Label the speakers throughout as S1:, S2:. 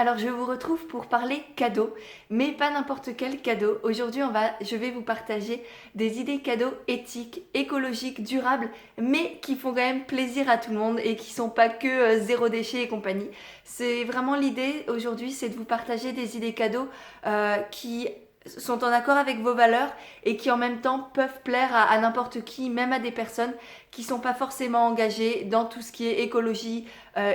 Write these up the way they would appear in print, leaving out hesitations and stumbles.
S1: Alors je vous retrouve pour parler cadeaux, mais pas n'importe quel cadeau. Aujourd'hui je vais vous partager des idées cadeaux éthiques, écologiques, durables, mais qui font quand même plaisir à tout le monde et qui sont pas que zéro déchet et compagnie. C'est vraiment l'idée aujourd'hui, c'est de vous partager des idées cadeaux qui sont en accord avec vos valeurs et qui en même temps peuvent plaire à n'importe qui, même à des personnes qui sont pas forcément engagées dans tout ce qui est écologie,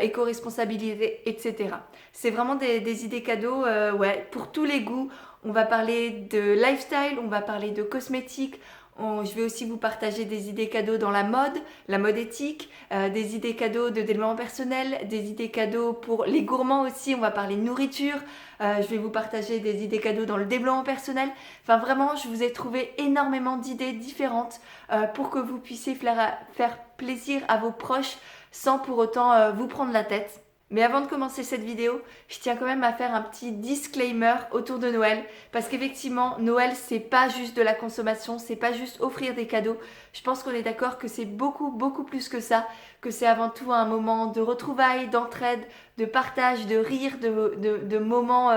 S1: éco-responsabilité, etc. C'est vraiment des idées cadeaux ouais, pour tous les goûts. On va parler de lifestyle, on va parler de cosmétiques. Je vais aussi vous partager des idées cadeaux dans la mode éthique, des idées cadeaux de développement personnel, des idées cadeaux pour les gourmands aussi, on va parler nourriture. Je vais vous partager des idées cadeaux dans le développement personnel. Enfin vraiment, je vous ai trouvé énormément d'idées différentes pour que vous puissiez faire plaisir à vos proches sans pour autant vous prendre la tête. Mais avant de commencer cette vidéo, je tiens quand même à faire un petit disclaimer autour de Noël, parce qu'effectivement, Noël, c'est pas juste de la consommation, c'est pas juste offrir des cadeaux. Je pense qu'on est d'accord que c'est beaucoup, beaucoup plus que ça, que c'est avant tout un moment de retrouvailles, d'entraide, de partage, de rire, de moments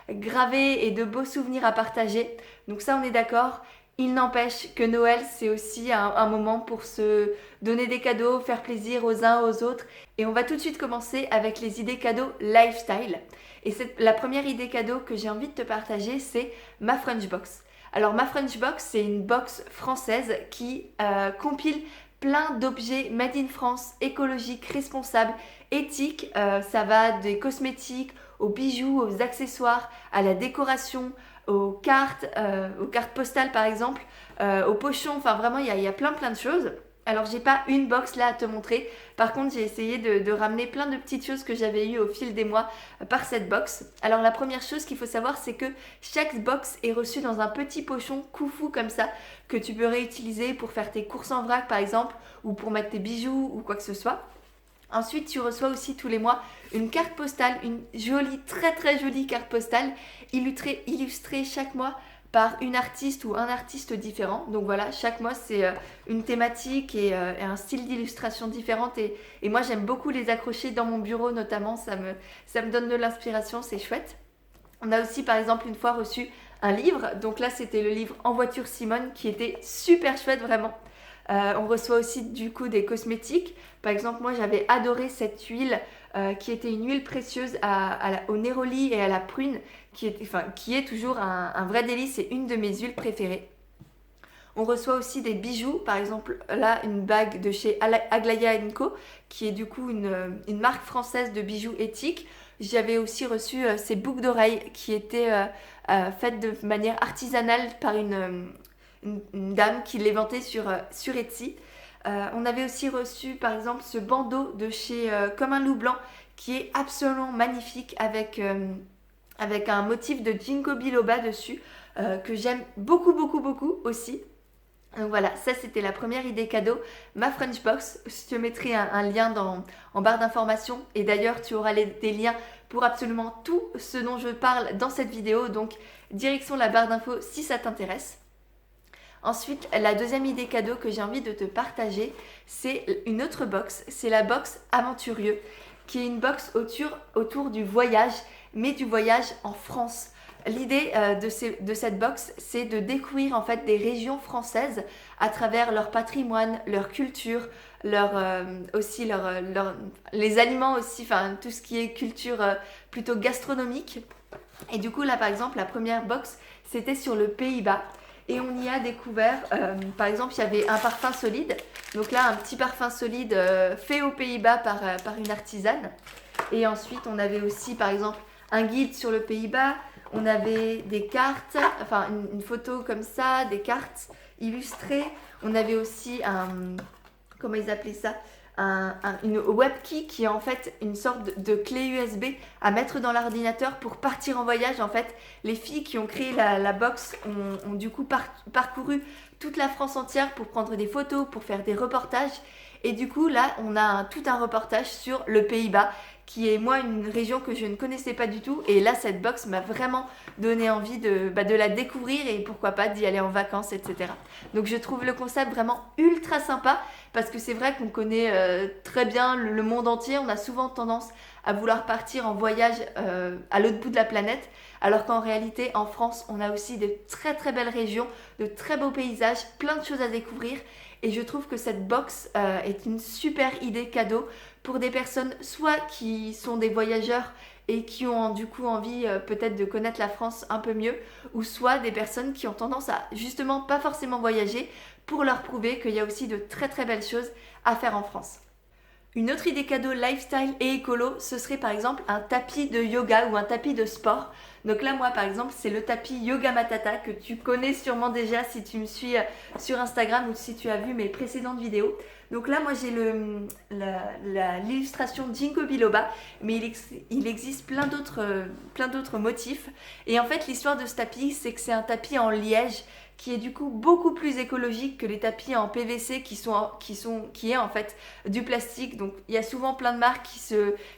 S1: gravés et de beaux souvenirs à partager. Donc ça, on est d'accord. Il n'empêche que Noël, c'est aussi un moment pour se donner des cadeaux, faire plaisir aux uns aux autres. Et on va tout de suite commencer avec les idées cadeaux lifestyle. Et la première idée cadeau que j'ai envie de te partager, c'est ma Frenchbox. Alors ma Frenchbox, c'est une box française qui compile plein d'objets made in France, écologiques, responsables, éthiques. Ça va des cosmétiques, aux bijoux, aux accessoires, à la décoration, aux cartes postales par exemple, aux pochons, enfin vraiment il y a plein de choses. Alors j'ai pas une box là à te montrer, par contre j'ai essayé de ramener plein de petites choses que j'avais eues au fil des mois par cette box. Alors la première chose qu'il faut savoir, c'est que chaque box est reçue dans un petit pochon foufou comme ça, que tu peux réutiliser pour faire tes courses en vrac par exemple, ou pour mettre tes bijoux ou quoi que ce soit. Ensuite, tu reçois aussi tous les mois une carte postale, une jolie, très très jolie carte postale, illustrée chaque mois par une artiste ou un artiste différent. Donc voilà, chaque mois c'est une thématique et un style d'illustration différente. Et moi j'aime beaucoup les accrocher dans mon bureau notamment, ça me donne de l'inspiration, c'est chouette. On a aussi par exemple une fois reçu un livre, donc là c'était le livre En voiture Simone qui était super chouette vraiment. On reçoit aussi du coup des cosmétiques. Par exemple, moi j'avais adoré cette huile qui était une huile précieuse au néroli et à la prune, qui est toujours un vrai délice et une de mes huiles préférées. On reçoit aussi des bijoux, par exemple là une bague de chez Aglaia Co, qui est du coup une marque française de bijoux éthiques. J'avais aussi reçu ces boucles d'oreilles qui étaient faites de manière artisanale par une dame qui les vendait sur Etsy. On avait aussi reçu par exemple ce bandeau de chez Comme un loup blanc qui est absolument magnifique avec un motif de ginkgo biloba dessus que j'aime beaucoup beaucoup beaucoup aussi. Donc voilà, ça c'était la première idée cadeau, ma Frenchbox. Je te mettrai un lien en barre d'informations et d'ailleurs tu auras des liens pour absolument tout ce dont je parle dans cette vidéo, donc direction la barre d'infos si ça t'intéresse. Ensuite, la deuxième idée cadeau que j'ai envie de te partager, c'est une autre box, c'est la box Aventurieux, qui est une box autour du voyage, mais du voyage en France. L'idée de cette box, c'est de découvrir en fait des régions françaises à travers leur patrimoine, leur culture, les aliments aussi, enfin tout ce qui est culture plutôt gastronomique. Et du coup là par exemple, la première box, c'était sur le Pays-Bas. Et on y a découvert, par exemple, il y avait un parfum solide. Donc là, un petit parfum solide fait aux Pays-Bas par une artisane. Et ensuite, on avait aussi, par exemple, un guide sur le Pays-Bas. On avait des cartes, enfin une photo comme ça, des cartes illustrées. On avait aussi comment ils appelaient ça, une webkey qui est en fait une sorte de clé USB à mettre dans l'ordinateur pour partir en voyage. En fait, les filles qui ont créé la box ont du coup parcouru toute la France entière pour prendre des photos, pour faire des reportages. Et du coup, là, on a tout un reportage sur le Pays-Bas qui est moi une région que je ne connaissais pas du tout. Et là, cette box m'a vraiment donné envie de la découvrir et pourquoi pas d'y aller en vacances, etc. Donc je trouve le concept vraiment ultra sympa parce que c'est vrai qu'on connaît très bien le monde entier. On a souvent tendance à vouloir partir en voyage à l'autre bout de la planète, alors qu'en réalité, en France, on a aussi de très très belles régions, de très beaux paysages, plein de choses à découvrir. Et je trouve que cette box est une super idée cadeau pour des personnes soit qui sont des voyageurs et qui ont du coup envie peut-être de connaître la France un peu mieux, ou soit des personnes qui ont tendance à justement pas forcément voyager pour leur prouver qu'il y a aussi de très très belles choses à faire en France. Une autre idée cadeau lifestyle et écolo, ce serait par exemple un tapis de yoga ou un tapis de sport. Donc là, moi par exemple, c'est le tapis Yoga Matata que tu connais sûrement déjà si tu me suis sur Instagram ou si tu as vu mes précédentes vidéos. Donc là, moi j'ai l'illustration Ginkgo biloba, mais il existe plein d'autres motifs. Et en fait, l'histoire de ce tapis, c'est que c'est un tapis en liège qui est du coup beaucoup plus écologique que les tapis en PVC qui est en fait du plastique. Donc il y a souvent plein de marques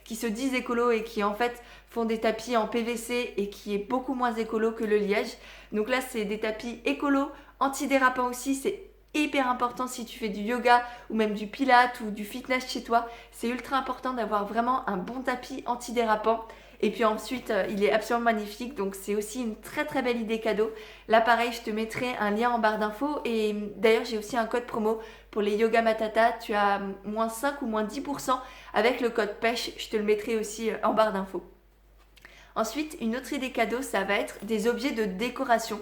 S1: qui se disent écolo et qui en fait font des tapis en PVC et qui est beaucoup moins écolo que le liège. Donc là, c'est des tapis écolo, antidérapants aussi, c'est hyper important si tu fais du yoga ou même du pilates ou du fitness chez toi. C'est ultra important d'avoir vraiment un bon tapis antidérapant. Et puis ensuite, il est absolument magnifique, donc c'est aussi une très très belle idée cadeau. Là pareil, je te mettrai un lien en barre d'infos et d'ailleurs j'ai aussi un code promo pour les Yoga Matata. Tu as moins 5 ou moins 10% avec le code pêche, je te le mettrai aussi en barre d'infos. Ensuite, une autre idée cadeau, ça va être des objets de décoration.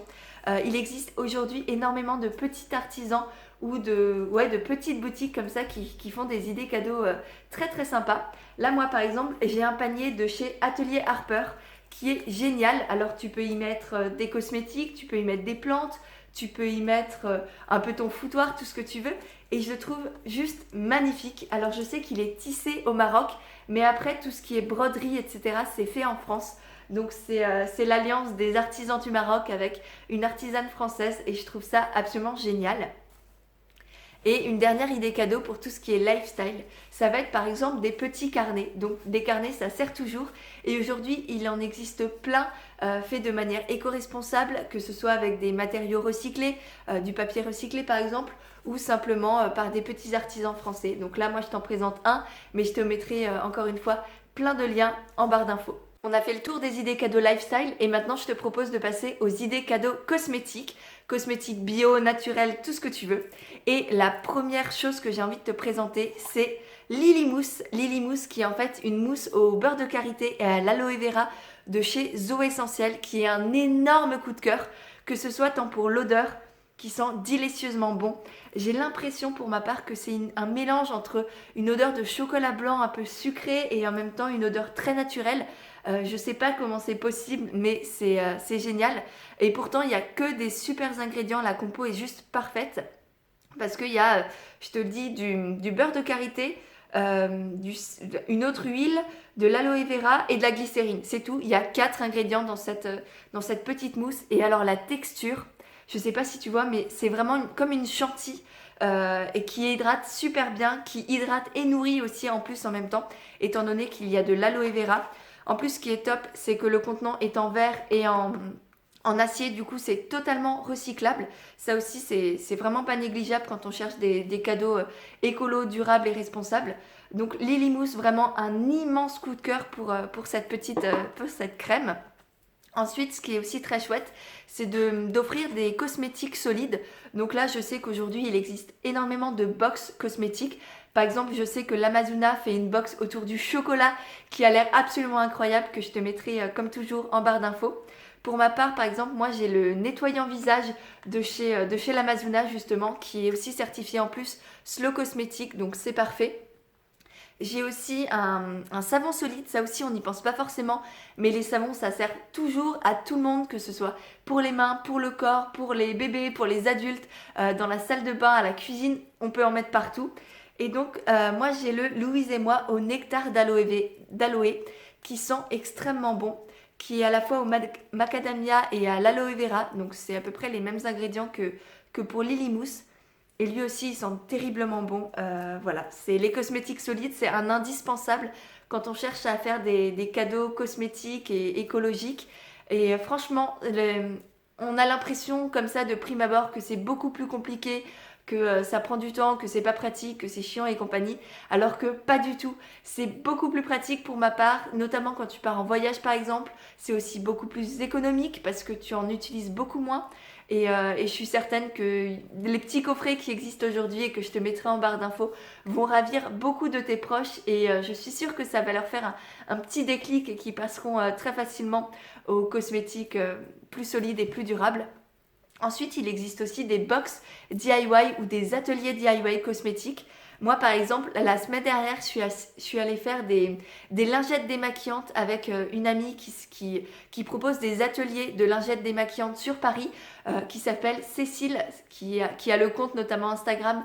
S1: Il existe aujourd'hui énormément de petits artisans ou de petites boutiques comme ça qui font des idées cadeaux très très sympas. Là, moi par exemple, j'ai un panier de chez Atelier Harper qui est génial. Alors tu peux y mettre des cosmétiques, tu peux y mettre des plantes, tu peux y mettre un peu ton foutoir, tout ce que tu veux. Et je le trouve juste magnifique. Alors je sais qu'il est tissé au Maroc, mais après tout ce qui est broderie, etc., c'est fait en France. Donc c'est l'alliance des artisans du Maroc avec une artisane française et je trouve ça absolument génial. Et une dernière idée cadeau pour tout ce qui est lifestyle, ça va être par exemple des petits carnets. Donc des carnets, ça sert toujours. Et aujourd'hui, il en existe plein faits de manière éco-responsable, que ce soit avec des matériaux recyclés, du papier recyclé par exemple, ou simplement par des petits artisans français. Donc là, moi, je t'en présente un, mais je te mettrai encore une fois plein de liens en barre d'infos. On a fait le tour des idées cadeaux lifestyle et maintenant je te propose de passer aux idées cadeaux cosmétiques. Cosmétiques bio, naturels, tout ce que tu veux. Et la première chose que j'ai envie de te présenter, c'est Lily Mousse. Lily Mousse qui est en fait une mousse au beurre de karité et à l'aloe vera de chez Zo Essentiel qui est un énorme coup de cœur, que ce soit tant pour l'odeur qui sent délicieusement bon. J'ai l'impression pour ma part que c'est un mélange entre une odeur de chocolat blanc un peu sucré et en même temps une odeur très naturelle. Je sais pas comment c'est possible, mais c'est génial. Et pourtant, il n'y a que des super ingrédients. La compo est juste parfaite. Parce qu'il y a, je te le dis, du beurre de karité, une autre huile, de l'aloe vera et de la glycérine. C'est tout. Il y a 4 ingrédients dans cette petite mousse. Et alors, la texture, je sais pas si tu vois, mais c'est vraiment comme une chantilly. Et qui hydrate super bien, qui hydrate et nourrit aussi en plus en même temps, étant donné qu'il y a de l'aloe vera. En plus, ce qui est top, c'est que le contenant est en verre et en acier, du coup c'est totalement recyclable. Ça aussi c'est vraiment pas négligeable quand on cherche des cadeaux écolo, durables et responsables. Donc Lily Mousse, vraiment un immense coup de cœur pour cette crème. Ensuite, ce qui est aussi très chouette, c'est d'offrir des cosmétiques solides. Donc là, je sais qu'aujourd'hui, il existe énormément de box cosmétiques. Par exemple, je sais que l'Amazona fait une box autour du chocolat qui a l'air absolument incroyable, que je te mettrai comme toujours en barre d'infos. Pour ma part, par exemple, moi j'ai le nettoyant visage de chez l'Amazona justement, qui est aussi certifié en plus Slow Cosmétique, donc c'est parfait. J'ai aussi un savon solide, ça aussi on n'y pense pas forcément, mais les savons ça sert toujours à tout le monde, que ce soit pour les mains, pour le corps, pour les bébés, pour les adultes, dans la salle de bain, à la cuisine, on peut en mettre partout. Et donc moi j'ai le Louise et moi au nectar d'aloe qui sent extrêmement bon, qui est à la fois au macadamia et à l'aloe vera, donc c'est à peu près les mêmes ingrédients que pour Lily Mousse. Et lui aussi, il sent terriblement bon. Voilà, c'est les cosmétiques solides, c'est un indispensable quand on cherche à faire des cadeaux cosmétiques et écologiques. Et franchement, on a l'impression comme ça de prime abord que c'est beaucoup plus compliqué, que ça prend du temps, que c'est pas pratique, que c'est chiant et compagnie, alors que pas du tout. C'est beaucoup plus pratique pour ma part, notamment quand tu pars en voyage par exemple. C'est aussi beaucoup plus économique parce que tu en utilises beaucoup moins. Et je suis certaine que les petits coffrets qui existent aujourd'hui et que je te mettrai en barre d'infos vont ravir beaucoup de tes proches et je suis sûre que ça va leur faire un petit déclic et qu'ils passeront très facilement aux cosmétiques plus solides et plus durables. Ensuite, il existe aussi des box DIY ou des ateliers DIY cosmétiques. Moi, par exemple, la semaine dernière, je suis allée faire des lingettes démaquillantes avec une amie qui propose des ateliers de lingettes démaquillantes sur Paris, qui s'appelle Cécile, qui a le compte notamment Instagram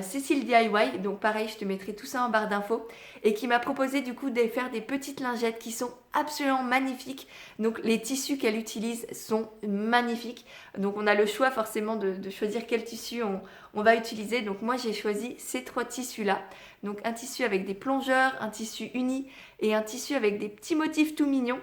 S1: Cécile DIY. Donc pareil, je te mettrai tout ça en barre d'infos. Et qui m'a proposé du coup de faire des petites lingettes qui sont absolument magnifiques. Donc les tissus qu'elle utilise sont magnifiques. Donc on a le choix forcément de choisir quel tissu on va utiliser. Donc moi j'ai choisi ces 3 tissus là. Donc un tissu avec des plongeurs, un tissu uni et un tissu avec des petits motifs tout mignons.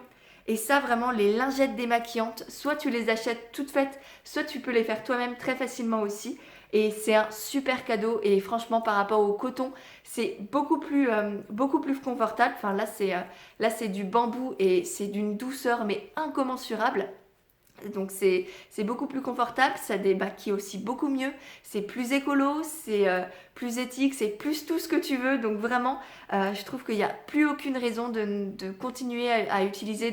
S1: Et ça vraiment les lingettes démaquillantes, soit tu les achètes toutes faites, soit tu peux les faire toi-même très facilement aussi. Et c'est un super cadeau et franchement par rapport au coton, c'est beaucoup plus confortable. Enfin là c'est du bambou et c'est d'une douceur mais incommensurable. Donc c'est beaucoup plus confortable, ça démaquille aussi beaucoup mieux, c'est plus écolo, c'est plus éthique, c'est plus tout ce que tu veux. Donc vraiment, je trouve qu'il n'y a plus aucune raison de continuer à utiliser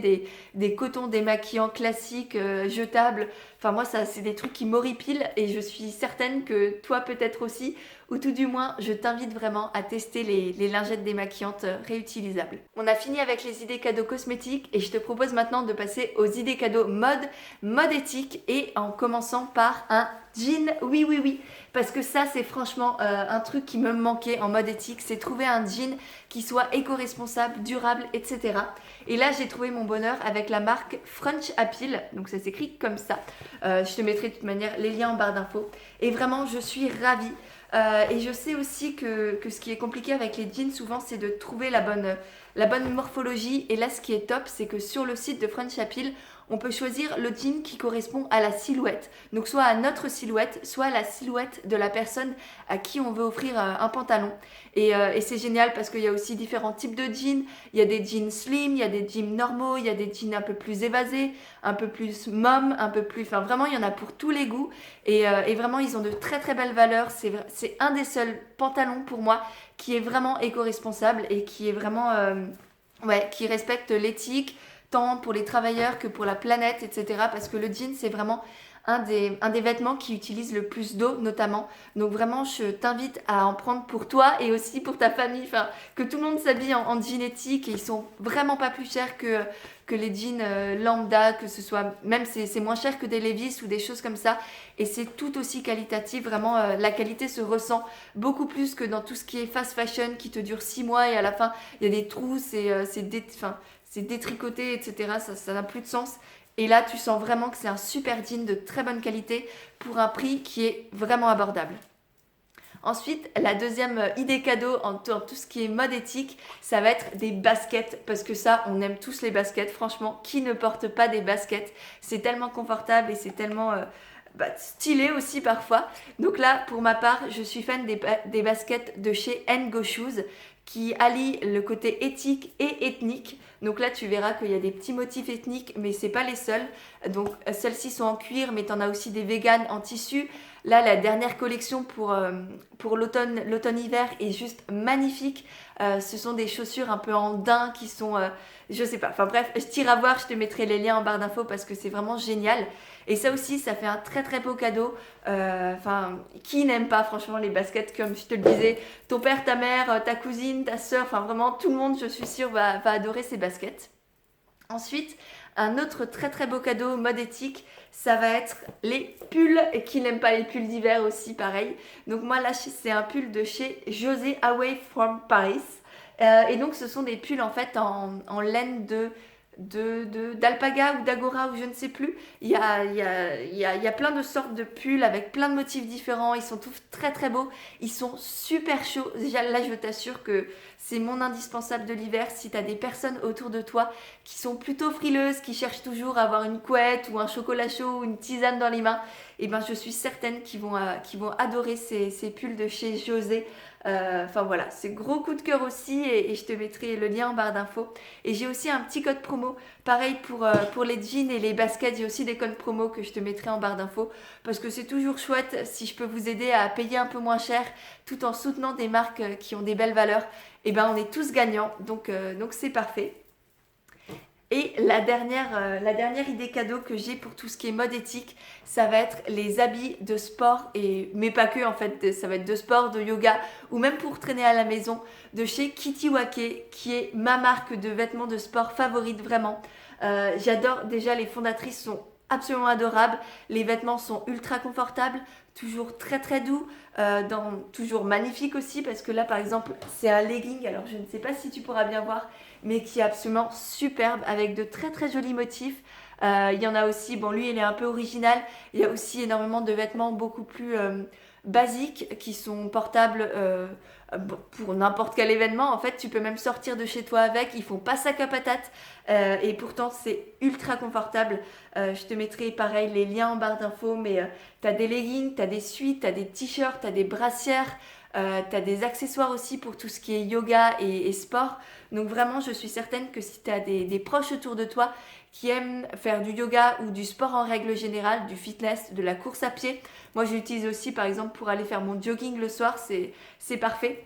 S1: des cotons démaquillants classiques, jetables. Enfin moi, ça c'est des trucs qui m'horripilent et je suis certaine que toi peut-être aussi, ou tout du moins, je t'invite vraiment à tester les lingettes démaquillantes réutilisables. On a fini avec les idées cadeaux cosmétiques et je te propose maintenant de passer aux idées cadeaux mode éthique et en commençant par un jean, oui oui oui, parce que ça c'est franchement un truc qui me manquait en mode éthique, c'est trouver un jean qui soit éco-responsable, durable, etc. Et là j'ai trouvé mon bonheur avec la marque French Appeal, donc ça s'écrit comme ça. Je te mettrai de toute manière les liens en barre d'infos. Et vraiment je suis ravie. Et je sais aussi que ce qui est compliqué avec les jeans souvent c'est de trouver la bonne morphologie. Et là ce qui est top c'est que sur le site de French Appeal on peut choisir le jean qui correspond à la silhouette. Donc soit à notre silhouette, soit à la silhouette de la personne à qui on veut offrir un pantalon. Et c'est génial parce qu'il y a aussi différents types de jeans. Il y a des jeans slim, il y a des jeans normaux, il y a des jeans un peu plus évasés, un peu plus mom, un peu plus... Enfin vraiment, il y en a pour tous les goûts. Et vraiment, ils ont de très très belles valeurs. C'est un des seuls pantalons pour moi qui est vraiment éco-responsable et qui est vraiment... qui respecte l'éthique, tant pour les travailleurs que pour la planète, etc. Parce que le jean, c'est vraiment un des vêtements qui utilise le plus d'eau, notamment. Donc vraiment, je t'invite à en prendre pour toi et aussi pour ta famille. Enfin, que tout le monde s'habille en jean éthique et ils sont vraiment pas plus chers que les jeans lambda, que ce soit... Même c'est moins cher que des Levi's ou des choses comme ça. Et c'est tout aussi qualitatif. Vraiment, la qualité se ressent beaucoup plus que dans tout ce qui est fast fashion qui te dure 6 mois et à la fin, il y a des trous, c'est détricoté, etc. Ça n'a plus de sens. Et là, tu sens vraiment que c'est un super jean de très bonne qualité pour un prix qui est vraiment abordable. Ensuite, la deuxième idée cadeau en tout ce qui est mode éthique, ça va être des baskets. Parce que ça, on aime tous les baskets. Franchement, qui ne porte pas des baskets? C'est tellement confortable et c'est tellement stylé aussi parfois. Donc là, pour ma part, je suis fan des baskets de chez Ngo Shoes qui allient le côté éthique et ethnique. Donc là, tu verras qu'il y a des petits motifs ethniques, mais c'est pas les seuls. Donc celles-ci sont en cuir, mais tu en as aussi des véganes en tissu. Là, la dernière collection pour l'automne-hiver est juste magnifique. Ce sont des chaussures un peu en daim qui sont... je sais pas. Enfin bref, je tire à voir, je te mettrai les liens en barre d'infos parce que c'est vraiment génial. Et ça aussi, ça fait un très très beau cadeau. Qui n'aime pas franchement les baskets, comme je te le disais, ton père, ta mère, ta cousine, ta soeur, enfin vraiment tout le monde, je suis sûre, va adorer ces baskets. Ensuite, un autre très très beau cadeau mode éthique, ça va être les pulls. Et qui n'aime pas les pulls d'hiver aussi, pareil. Donc moi là, c'est un pull de chez José Away from Paris. Et donc ce sont des pulls en fait en laine d'alpaga ou d'agora ou je ne sais plus. Il y a plein de sortes de pulls avec plein de motifs différents. Ils sont tous très très beaux. Ils sont super chauds. Déjà là, je t'assure que c'est mon indispensable de l'hiver. Si tu as des personnes autour de toi qui sont plutôt frileuses, qui cherchent toujours à avoir une couette ou un chocolat chaud ou une tisane dans les mains, et ben je suis certaine qu'ils vont adorer ces pulls de chez José. Enfin voilà, c'est gros coup de cœur aussi et je te mettrai le lien en barre d'infos. Et j'ai aussi un petit code promo, pareil pour les jeans et les baskets, j'ai aussi des codes promo que je te mettrai en barre d'infos parce que c'est toujours chouette si je peux vous aider à payer un peu moins cher tout en soutenant des marques qui ont des belles valeurs. Et ben on est tous gagnants, donc c'est parfait. Et la dernière idée cadeau que j'ai pour tout ce qui est mode éthique, ça va être les habits de sport, mais pas que en fait, ça va être de sport, de yoga ou même pour traîner à la maison de chez Kitiwake qui est ma marque de vêtements de sport favorite vraiment. J'adore, déjà les fondatrices sont absolument adorables, les vêtements sont ultra confortables, toujours très très doux, toujours magnifiques aussi parce que là par exemple c'est un legging, alors je ne sais pas si tu pourras bien voir mais qui est absolument superbe avec de très très jolis motifs. Il y en a aussi, bon lui il est un peu original, il y a aussi énormément de vêtements beaucoup plus basiques qui sont portables pour n'importe quel événement. En fait tu peux même sortir de chez toi avec, ils font pas sac à patate et pourtant c'est ultra confortable. Je te mettrai pareil les liens en barre d'infos, mais t'as des leggings, t'as des suites, t'as des t-shirts, t'as des brassières, t'as des accessoires aussi pour tout ce qui est yoga et sport. Donc vraiment, je suis certaine que si tu as des proches autour de toi qui aiment faire du yoga ou du sport en règle générale, du fitness, de la course à pied, moi je l'utilise aussi par exemple pour aller faire mon jogging le soir, c'est parfait.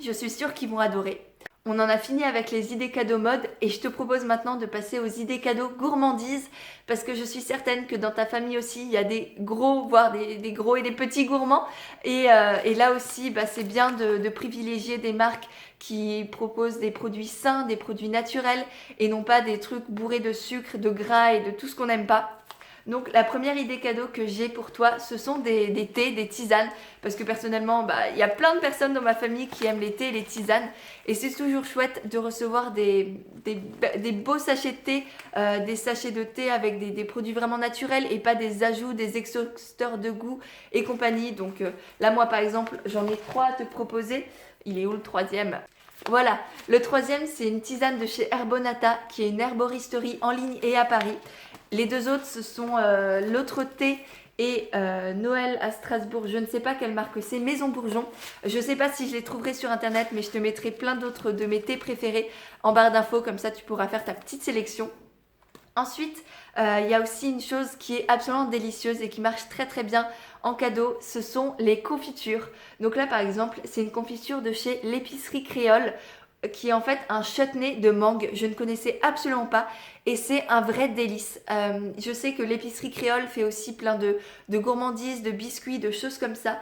S1: Je suis sûre qu'ils vont adorer. On en a fini avec les idées cadeaux mode et je te propose maintenant de passer aux idées cadeaux gourmandises parce que je suis certaine que dans ta famille aussi il y a des gros, voire des gros et des petits gourmands et là aussi c'est bien de privilégier des marques qui proposent des produits sains, des produits naturels et non pas des trucs bourrés de sucre, de gras et de tout ce qu'on n'aime pas. Donc la première idée cadeau que j'ai pour toi, ce sont des thés, des tisanes, parce que personnellement, il y a plein de personnes dans ma famille qui aiment les thés et les tisanes, et c'est toujours chouette de recevoir des beaux sachets de thé, des sachets de thé avec des produits vraiment naturels et pas des ajouts, des exhausteurs de goût et compagnie. Donc là, moi par exemple, j'en ai 3 à te proposer. Il est où le troisième ? Voilà, le troisième c'est une tisane de chez Herbonata qui est une herboristerie en ligne et à Paris. Les deux autres ce sont l'autre thé et Noël à Strasbourg, je ne sais pas quelle marque c'est, Maison Bourgeon. Je ne sais pas si je les trouverai sur internet mais je te mettrai plein d'autres de mes thés préférés en barre d'infos, comme ça tu pourras faire ta petite sélection. Ensuite, il y a aussi une chose qui est absolument délicieuse et qui marche très très bien en cadeau, ce sont les confitures. Donc là par exemple, c'est une confiture de chez l'épicerie créole qui est en fait un chutney de mangue. Je ne connaissais absolument pas et c'est un vrai délice. Je sais que l'épicerie créole fait aussi plein de gourmandises, de biscuits, de choses comme ça.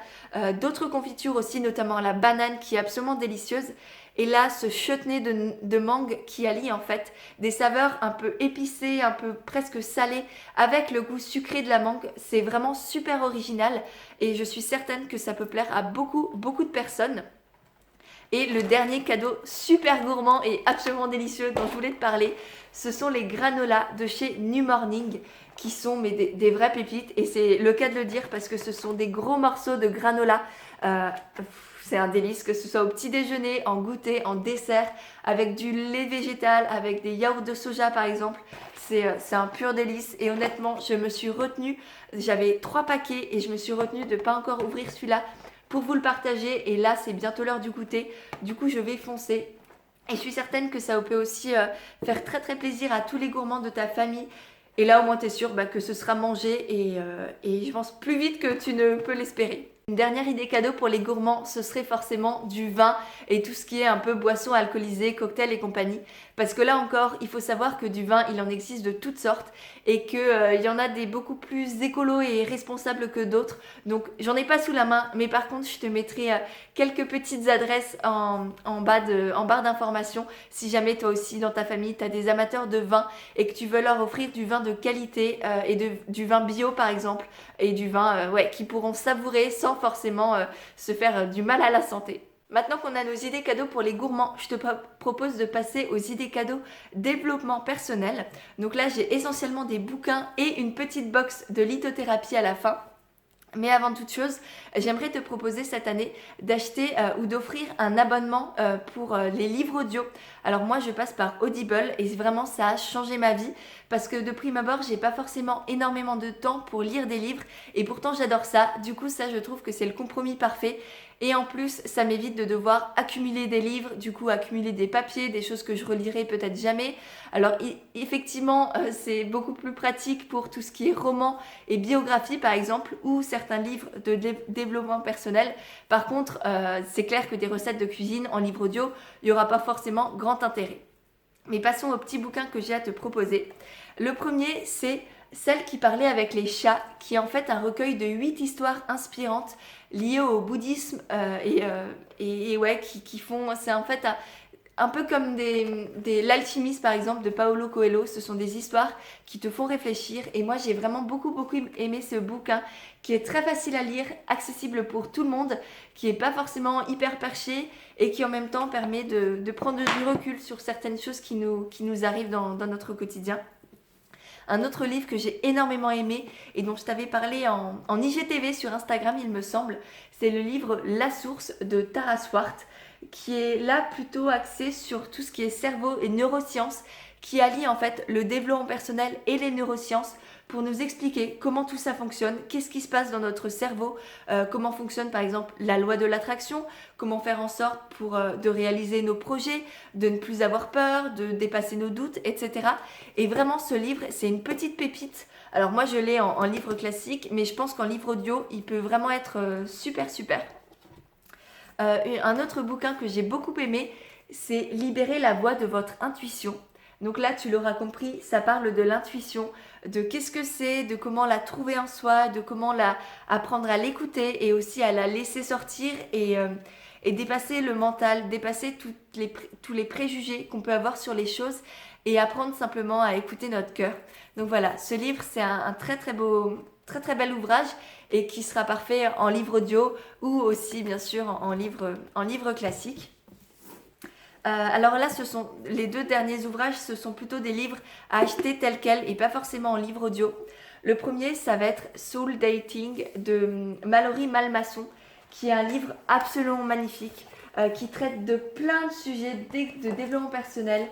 S1: D'autres confitures aussi, notamment la banane qui est absolument délicieuse. Et là, ce chutney de mangue qui allie en fait des saveurs un peu épicées, un peu presque salées, avec le goût sucré de la mangue, c'est vraiment super original et je suis certaine que ça peut plaire à beaucoup, beaucoup de personnes. Et le dernier cadeau super gourmand et absolument délicieux dont je voulais te parler, ce sont les granolas de chez New Morning qui sont des vraies pépites et c'est le cas de le dire parce que ce sont des gros morceaux de granola. C'est un délice, que ce soit au petit déjeuner, en goûter, en dessert, avec du lait végétal, avec des yaourts de soja par exemple. C'est un pur délice et honnêtement, je me suis retenue, j'avais 3 paquets et je me suis retenue de ne pas encore ouvrir celui-là pour vous le partager. Et là, c'est bientôt l'heure du goûter. Du coup, je vais foncer. Et je suis certaine que ça peut aussi faire très très plaisir à tous les gourmands de ta famille. Et là, au moins, tu es sûre que ce sera mangé et je pense plus vite que tu ne peux l'espérer. Une dernière idée cadeau pour les gourmands, ce serait forcément du vin et tout ce qui est un peu boisson alcoolisée, cocktail et compagnie. Parce que là encore, il faut savoir que du vin, il en existe de toutes sortes et qu'il y en a des beaucoup plus écolos et responsables que d'autres. Donc, j'en ai pas sous la main, mais par contre, je te mettrai quelques petites adresses en barre d'informations si jamais toi aussi dans ta famille, tu as des amateurs de vin et que tu veux leur offrir du vin de qualité et du vin bio par exemple et du vin qui pourront savourer sans forcément se faire du mal à la santé. Maintenant qu'on a nos idées cadeaux pour les gourmands, je te propose de passer aux idées cadeaux développement personnel. Donc là, j'ai essentiellement des bouquins et une petite box de lithothérapie à la fin. Mais avant toute chose, j'aimerais te proposer cette année d'acheter ou d'offrir un abonnement pour les livres audio. Alors moi, je passe par Audible et vraiment ça a changé ma vie parce que de prime abord, j'ai pas forcément énormément de temps pour lire des livres et pourtant j'adore ça. Du coup, ça, je trouve que c'est le compromis parfait. Et en plus, ça m'évite de devoir accumuler des livres, du coup accumuler des papiers, des choses que je relirai peut-être jamais. Alors effectivement, c'est beaucoup plus pratique pour tout ce qui est roman et biographie par exemple, ou certains livres de développement personnel. Par contre, c'est clair que des recettes de cuisine en livre audio, il n'y aura pas forcément grand intérêt. Mais passons au petit bouquin que j'ai à te proposer. Le premier, c'est Celle qui parlait avec les chats, qui est en fait un recueil de 8 histoires inspirantes liées au bouddhisme et ouais, qui font, c'est en fait un peu comme l'alchimiste par exemple de Paulo Coelho, ce sont des histoires qui te font réfléchir et moi j'ai vraiment beaucoup aimé ce bouquin qui est très facile à lire, accessible pour tout le monde, qui est pas forcément hyper perché et qui en même temps permet de prendre du recul sur certaines choses qui nous arrivent dans notre quotidien. Un autre livre que j'ai énormément aimé et dont je t'avais parlé en IGTV sur Instagram, il me semble, c'est le livre La Source de Tara Swart, qui est là plutôt axé sur tout ce qui est cerveau et neurosciences, qui allie en fait le développement personnel et les neurosciences pour nous expliquer comment tout ça fonctionne, qu'est-ce qui se passe dans notre cerveau, comment fonctionne par exemple la loi de l'attraction, comment faire en sorte de réaliser nos projets, de ne plus avoir peur, de dépasser nos doutes, etc. Et vraiment ce livre, c'est une petite pépite. Alors moi je l'ai en livre classique, mais je pense qu'en livre audio, il peut vraiment être super. Un autre bouquin que j'ai beaucoup aimé, c'est Libérer la voix de votre intuition. Donc là, tu l'auras compris, ça parle de l'intuition, de qu'est-ce que c'est, de comment la trouver en soi, de comment apprendre à l'écouter et aussi à la laisser sortir et dépasser le mental, dépasser tous les préjugés qu'on peut avoir sur les choses et apprendre simplement à écouter notre cœur. Donc voilà, ce livre, c'est un très bel ouvrage et qui sera parfait en livre audio ou aussi bien sûr en livre classique. Alors là, les deux derniers ouvrages, ce sont plutôt des livres à acheter tels quels et pas forcément en livre audio. Le premier, ça va être Soul Dating de Mallory Malmasson, qui est un livre absolument magnifique, qui traite de plein de sujets de développement personnel.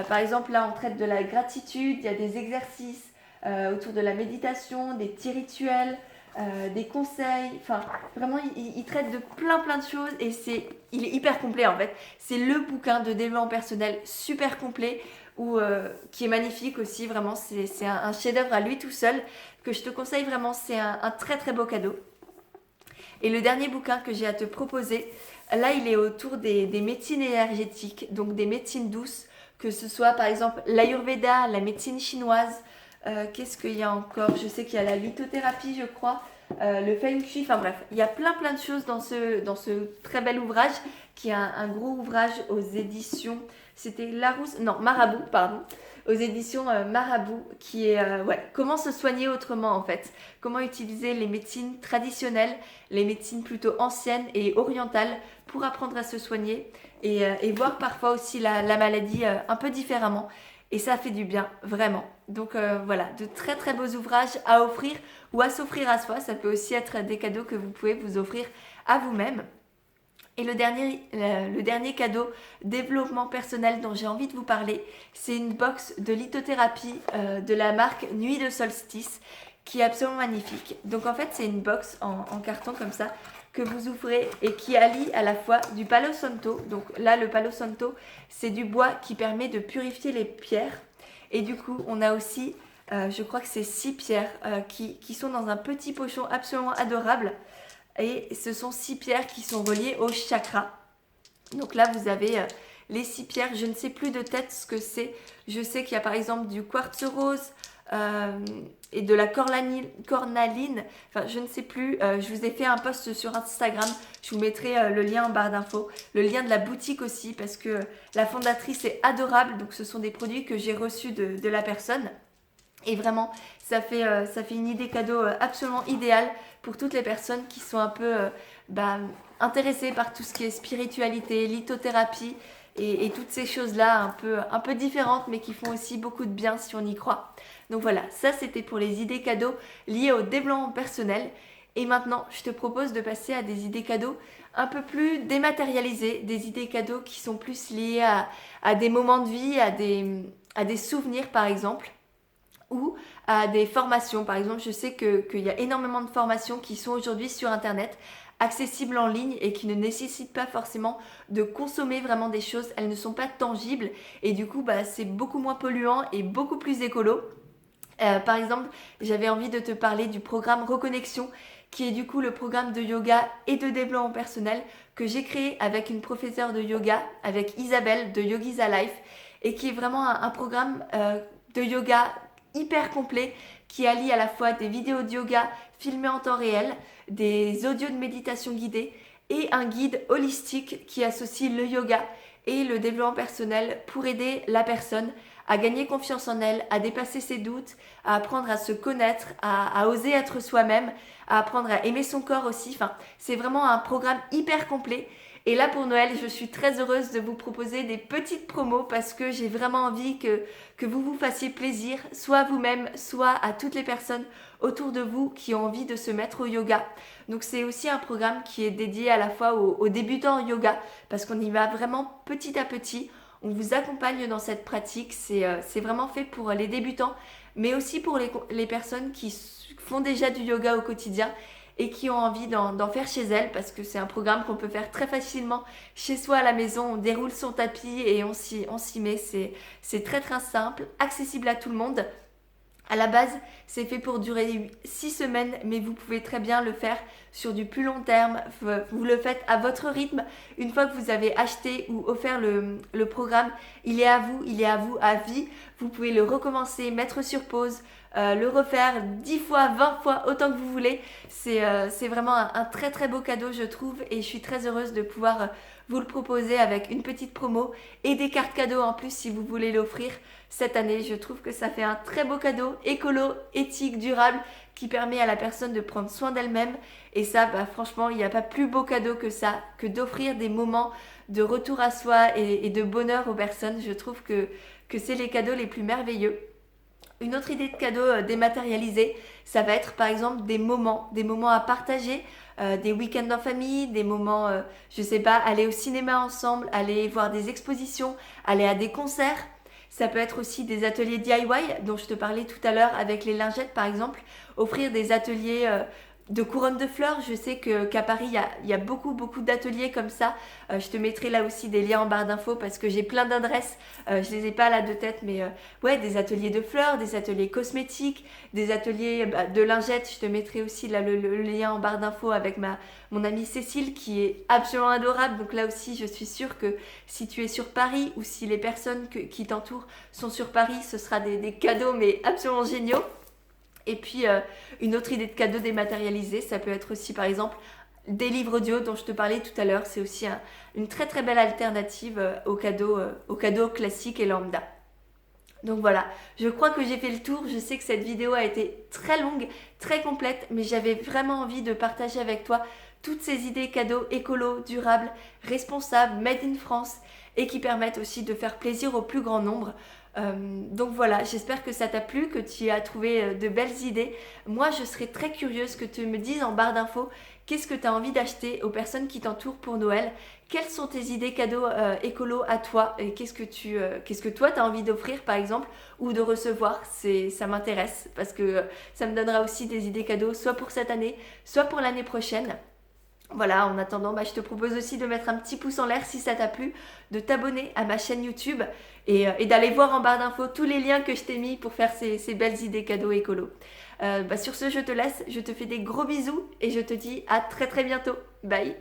S1: Par exemple, là, on traite de la gratitude, il y a des exercices autour de la méditation, des petits rituels, des conseils, enfin vraiment il traite de plein de choses et il est hyper complet en fait. C'est le bouquin de développement personnel super complet qui est magnifique aussi, vraiment c'est un chef-d'œuvre à lui tout seul que je te conseille vraiment, c'est un très beau cadeau. Et le dernier bouquin que j'ai à te proposer, là il est autour des médecines énergétiques, donc des médecines douces, que ce soit par exemple l'Ayurveda, la médecine chinoise. Qu'est-ce qu'il y a encore? Je sais qu'il y a la lithothérapie, je crois, le feng shui, enfin bref, il y a plein de choses dans ce très bel ouvrage, qui est un gros ouvrage aux éditions, c'était Larousse, non, Marabout, pardon, aux éditions Marabout, qui est, comment se soigner autrement en fait, comment utiliser les médecines traditionnelles, les médecines plutôt anciennes et orientales pour apprendre à se soigner et voir parfois aussi la maladie un peu différemment. Et ça fait du bien, vraiment. Donc voilà, de très beaux ouvrages à offrir ou à s'offrir à soi. Ça peut aussi être des cadeaux que vous pouvez vous offrir à vous-même. Et le dernier cadeau développement personnel dont j'ai envie de vous parler, c'est une box de lithothérapie de la marque Nuit de Solstice qui est absolument magnifique. Donc en fait, c'est une box en carton comme ça que vous ouvrez et qui allie à la fois du Palo Santo. Donc là, le Palo Santo, c'est du bois qui permet de purifier les pierres. Et du coup, on a aussi, je crois que c'est 6 pierres qui sont dans un petit pochon absolument adorable. Et ce sont 6 pierres qui sont reliées au chakra. Donc là, vous avez les 6 pierres. Je ne sais plus de tête ce que c'est. Je sais qu'il y a par exemple du quartz rose et de la cornaline. Enfin, je ne sais plus. Je vous ai fait un post sur Instagram. Je vous mettrai le lien en barre d'infos. Le lien de la boutique aussi parce que la fondatrice est adorable. Donc ce sont des produits que j'ai reçus de la personne. Et vraiment, ça fait une idée cadeau absolument idéale pour toutes les personnes qui sont un peu intéressées par tout ce qui est spiritualité, lithothérapie et toutes ces choses-là un peu différentes mais qui font aussi beaucoup de bien si on y croit. Donc voilà, ça c'était pour les idées cadeaux liées au développement personnel. Et maintenant, je te propose de passer à des idées cadeaux un peu plus dématérialisées, des idées cadeaux qui sont plus liées à des moments de vie, à des souvenirs par exemple, ou à des formations. Par exemple, je sais qu'il y a énormément de formations qui sont aujourd'hui sur Internet, accessibles en ligne et qui ne nécessitent pas forcément de consommer vraiment des choses. Elles ne sont pas tangibles et du coup, c'est beaucoup moins polluant et beaucoup plus écolo. Par exemple, j'avais envie de te parler du programme Reconnexion, qui est du coup le programme de yoga et de développement personnel que j'ai créé avec une professeure de yoga, avec Isabelle de Yogis Life, et qui est vraiment un programme de yoga hyper complet qui allie à la fois des vidéos de yoga filmées en temps réel, des audios de méditation guidée et un guide holistique qui associe le yoga et le développement personnel pour aider la personne à gagner confiance en elle, à dépasser ses doutes, à apprendre à se connaître, à oser être soi-même, à apprendre à aimer son corps aussi. Enfin, c'est vraiment un programme hyper complet. Et là, pour Noël, je suis très heureuse de vous proposer des petites promos parce que j'ai vraiment envie que vous vous fassiez plaisir, soit à vous-même, soit à toutes les personnes autour de vous qui ont envie de se mettre au yoga. Donc c'est aussi un programme qui est dédié à la fois aux débutants en yoga parce qu'on y va vraiment petit à petit. On vous accompagne dans cette pratique. C'est vraiment fait pour les débutants, mais aussi pour les personnes qui font déjà du yoga au quotidien et qui ont envie d'en faire chez elles parce que c'est un programme qu'on peut faire très facilement chez soi à la maison. On déroule son tapis et on s'y met. C'est très très simple, accessible à tout le monde. À la base, c'est fait pour durer 6 semaines, mais vous pouvez très bien le faire sur du plus long terme. Vous le faites à votre rythme. Une fois que vous avez acheté ou offert le programme, il est à vous à vie. Vous pouvez le recommencer, mettre sur pause, le refaire 10 fois, 20 fois, autant que vous voulez. C'est vraiment un très très beau cadeau, je trouve, et je suis très heureuse de pouvoir vous le proposer avec une petite promo et des cartes cadeaux en plus si vous voulez l'offrir cette année. Je trouve que ça fait un très beau cadeau, écolo, éthique, durable, qui permet à la personne de prendre soin d'elle-même. Et ça, franchement, il n'y a pas plus beau cadeau que ça, que d'offrir des moments de retour à soi et de bonheur aux personnes. Je trouve que c'est les cadeaux les plus merveilleux. Une autre idée de cadeau dématérialisé, ça va être par exemple des moments à partager, des week-ends en famille, des moments, je sais pas, aller au cinéma ensemble, aller voir des expositions, aller à des concerts. Ça peut être aussi des ateliers DIY dont je te parlais tout à l'heure avec les lingettes par exemple, offrir des ateliers de couronne de fleurs. Je sais qu'à Paris, il y a beaucoup, beaucoup d'ateliers comme ça. Je te mettrai là aussi des liens en barre d'infos parce que j'ai plein d'adresses. Je les ai pas là de tête, mais ouais, des ateliers de fleurs, des ateliers cosmétiques, des ateliers de lingettes. Je te mettrai aussi là le lien en barre d'infos avec mon amie Cécile qui est absolument adorable. Donc là aussi, je suis sûre que si tu es sur Paris ou si les personnes qui t'entourent sont sur Paris, ce sera des cadeaux mais absolument géniaux. Et puis, une autre idée de cadeau dématérialisé, ça peut être aussi par exemple des livres audio dont je te parlais tout à l'heure. C'est aussi une très très belle alternative aux cadeaux classiques et lambda. Donc voilà, je crois que j'ai fait le tour. Je sais que cette vidéo a été très longue, très complète, mais j'avais vraiment envie de partager avec toi toutes ces idées cadeaux écolo, durables, responsables, made in France et qui permettent aussi de faire plaisir au plus grand nombre. Donc voilà, j'espère que ça t'a plu, que tu as trouvé de belles idées. Moi, je serais très curieuse que tu me dises en barre d'infos qu'est-ce que tu as envie d'acheter aux personnes qui t'entourent pour Noël. Quelles sont tes idées cadeaux écolo à toi et qu'est-ce que toi tu as envie d'offrir par exemple ou de recevoir. Ça m'intéresse parce que ça me donnera aussi des idées cadeaux soit pour cette année, soit pour l'année prochaine. Voilà, en attendant, je te propose aussi de mettre un petit pouce en l'air si ça t'a plu, de t'abonner à ma chaîne YouTube et d'aller voir en barre d'infos tous les liens que je t'ai mis pour faire ces belles idées cadeaux écolo. Sur ce, je te laisse, je te fais des gros bisous et je te dis à très très bientôt. Bye!